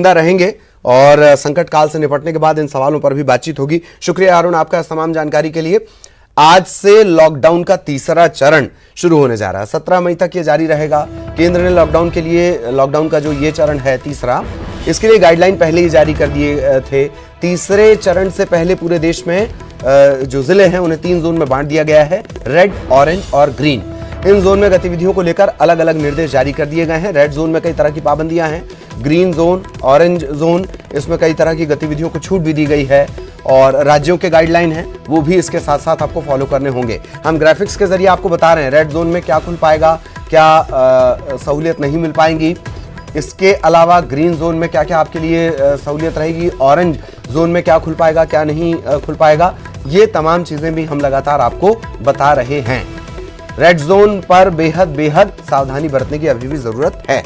रहेंगे और संकट काल से निपटने के बाद इन सवालों पर भी बातचीत होगी। शुक्रिया अरुण आपका तमाम जानकारी के लिए। आज से लॉकडाउन का तीसरा चरण शुरू होने जा रहा है। 17 मई तक ये जारी रहेगा। केंद्र ने लॉकडाउन का जो ये चरण है तीसरा, इसके लिए गाइडलाइन पहले ही जारी कर दिए थे। तीसरे चरण से पहले पूरे देश में जो जिले हैं उन्हें 3 जोन में बांट दिया गया है, रेड, ऑरेंज और ग्रीन। इन जोन में गतिविधियों को लेकर अलग अलग निर्देश जारी कर दिए गए हैं। रेड जोन में कई तरह की पाबंदियां हैं, ग्रीन जोन, ऑरेंज जोन, इसमें कई तरह की गतिविधियों को छूट भी दी गई है और राज्यों के गाइडलाइन हैं वो भी इसके साथ साथ आपको फॉलो करने होंगे। हम ग्राफिक्स के जरिए आपको बता रहे हैं रेड जोन में क्या खुल पाएगा, क्या सहूलियत नहीं मिल पाएंगी। इसके अलावा ग्रीन जोन में क्या क्या आपके लिए सहूलियत रहेगी, ऑरेंज जोन में क्या खुल पाएगा, क्या नहीं खुल पाएगा, ये तमाम चीजें भी हम लगातार आपको बता रहे हैं। रेड जोन पर बेहद सावधानी बरतने की अभी भी जरूरत है।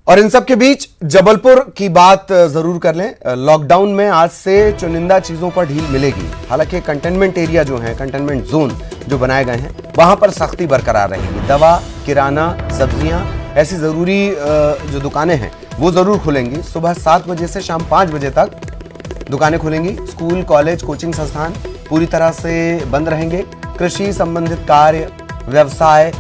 और इन सब के बीच जबलपुर की बात जरूर कर लें। लॉकडाउन में आज से चुनिंदा चीजों पर ढील मिलेगी। हालांकि कंटेनमेंट एरिया जो है, कंटेनमेंट जोन जो बनाए गए हैं, वहां पर सख्ती बरकरार रहेगी। दवा, किराना, सब्जियां, ऐसी जरूरी जो दुकानें हैं वो जरूर खुलेंगी। सुबह 7 बजे से शाम 5 बजे तक दुकानें खुलेंगी। स्कूल, कॉलेज, कोचिंग संस्थान पूरी तरह से बंद रहेंगे। कृषि संबंधित कार्य, व्यवसाय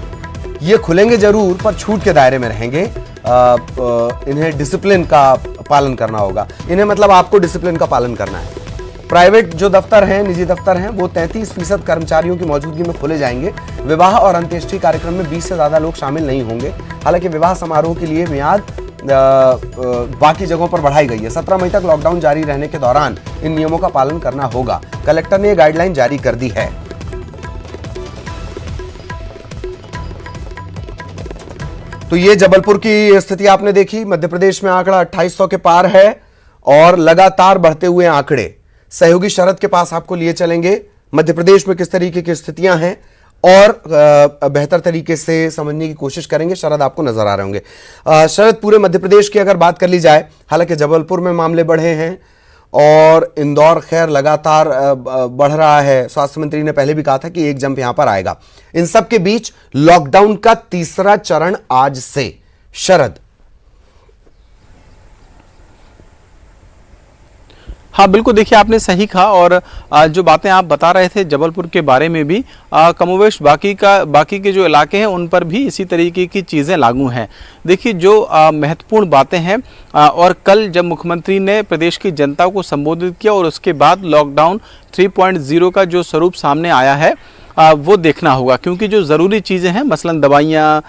ये खुलेंगे जरूर पर छूट के दायरे में रहेंगे। इन्हें डिसिप्लिन का पालन करना होगा। इन्हें मतलब आपको डिसिप्लिन का पालन करना है। प्राइवेट जो दफ्तर हैं, निजी दफ्तर हैं, वो 33% कर्मचारियों की मौजूदगी में खोले जाएंगे। विवाह और अंत्येष्टि कार्यक्रम में 20 से ज्यादा लोग शामिल नहीं होंगे। हालांकि विवाह समारोह के लिए मियाद बाकी जगहों पर बढ़ाई गई है। 17 मई तक लॉकडाउन जारी रहने के दौरान इन नियमों का पालन करना होगा। कलेक्टर ने यह गाइडलाइन जारी कर दी है। तो ये जबलपुर की स्थिति आपने देखी। मध्य प्रदेश में आंकड़ा 2800 के पार है और लगातार बढ़ते हुए आंकड़े। सहयोगी शरद के पास आपको लिए चलेंगे मध्य प्रदेश में किस तरीके की स्थितियां हैं और बेहतर तरीके से समझने की कोशिश करेंगे। शरद आपको नजर आ रहे होंगे। शरद, पूरे मध्य प्रदेश की अगर बात कर ली जाए, हालांकि जबलपुर में मामले बढ़े हैं और इंदौर खैर लगातार बढ़ रहा है। स्वास्थ्य मंत्री ने पहले भी कहा था कि एक जंप यहां पर आएगा। इन सब के बीच लॉकडाउन का तीसरा चरण आज से। शरद। हाँ बिल्कुल, देखिए आपने सही कहा और जो बातें आप बता रहे थे जबलपुर के बारे में भी कमोवेश बाकी के जो इलाके हैं उन पर भी इसी तरीके की चीज़ें लागू हैं। देखिए जो महत्वपूर्ण बातें हैं और कल जब मुख्यमंत्री ने प्रदेश की जनता को संबोधित किया और उसके बाद लॉकडाउन 3.0 का जो स्वरूप सामने आया है वो देखना होगा, क्योंकि जो ज़रूरी चीज़ें हैं मसलन दवाइयाँ,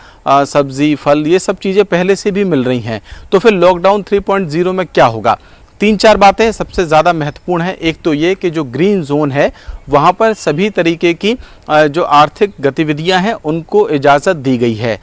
सब्जी, फल, ये सब चीज़ें पहले से भी मिल रही हैं। तो फिर लॉकडाउन 3.0 में क्या होगा? 3-4 बातें सबसे ज़्यादा महत्वपूर्ण है। एक तो ये कि जो ग्रीन जोन है वहाँ पर सभी तरीके की जो आर्थिक गतिविधियाँ हैं उनको इजाज़त दी गई है।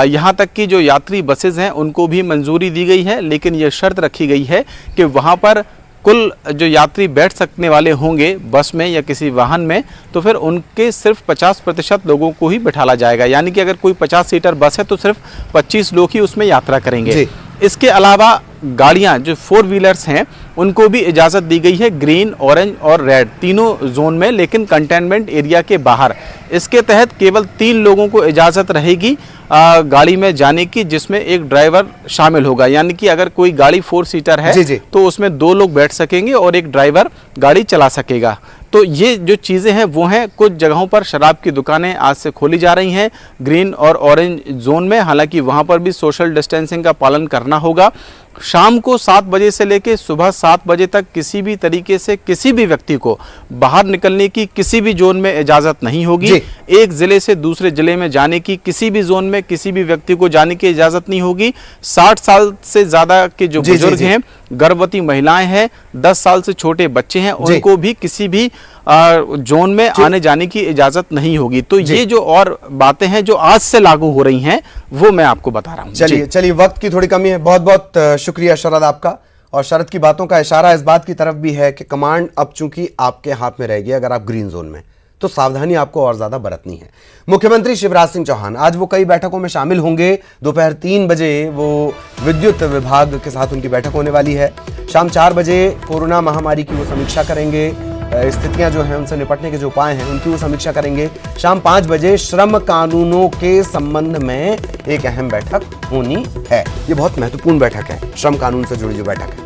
यहाँ तक कि जो यात्री बसेज हैं उनको भी मंजूरी दी गई है, लेकिन ये शर्त रखी गई है कि वहाँ पर कुल जो यात्री बैठ सकने वाले होंगे बस में या किसी वाहन में, तो फिर उनके सिर्फ 50% लोगों को ही बैठाला जाएगा। यानी कि अगर कोई 50 सीटर बस है तो सिर्फ 25 लोग ही उसमें यात्रा करेंगे। इसके अलावा गाड़ियां जो 4 व्हीलर्स हैं उनको भी इजाज़त दी गई है ग्रीन, ऑरेंज और रेड तीनों जोन में, लेकिन कंटेनमेंट एरिया के बाहर। इसके तहत केवल 3 लोगों को इजाज़त रहेगी गाड़ी में जाने की, जिसमें एक ड्राइवर शामिल होगा। यानी कि अगर कोई गाड़ी 4 सीटर है तो उसमें 2 लोग बैठ सकेंगे और एक ड्राइवर गाड़ी चला सकेगा। तो ये जो चीज़ें हैं वो हैं। कुछ जगहों पर शराब की दुकानें आज से खोली जा रही हैं ग्रीन और ऑरेंज जोन में, हालांकि वहाँ पर भी सोशल डिस्टेंसिंग का पालन करना होगा। शाम को 7 बजे से लेकर सुबह 7 बजे तक किसी भी तरीके से किसी भी व्यक्ति को बाहर निकलने की किसी भी जोन में इजाज़त नहीं होगी। एक ज़िले से दूसरे ज़िले में जाने की किसी भी जोन में किसी भी व्यक्ति को जाने की इजाज़त नहीं होगी। 60 साल से ज़्यादा के जो बुजुर्ग हैं, गर्भवती महिलाएं हैं, 10 साल से छोटे बच्चे हैं, उनको भी किसी भी जोन में आने जाने की इजाज़त नहीं होगी। तो ये जो और बातें हैं जो आज से लागू हो रही हैं वो मैं आपको बता रहा हूँ। चलिए वक्त की थोड़ी कमी है। बहुत बहुत शुक्रिया शरद आपका। और शरद की बातों का इशारा इस बात की तरफ भी है कि कमांड अब चूंकि आपके हाथ में रहेगी, अगर आप ग्रीन जोन में, तो सावधानी आपको और ज्यादा बरतनी है। मुख्यमंत्री शिवराज सिंह चौहान आज वो कई बैठकों में शामिल होंगे। दोपहर 3 बजे वो विद्युत विभाग के साथ उनकी बैठक होने वाली है। शाम 4 बजे कोरोना महामारी की वो समीक्षा करेंगे। स्थितियां जो हैं उनसे निपटने के जो उपाय हैं उनकी वो समीक्षा करेंगे। शाम 5 बजे श्रम कानूनों के संबंध में एक अहम बैठक होनी है। ये बहुत महत्वपूर्ण बैठक है, श्रम कानून से जुड़ी जो बैठक है।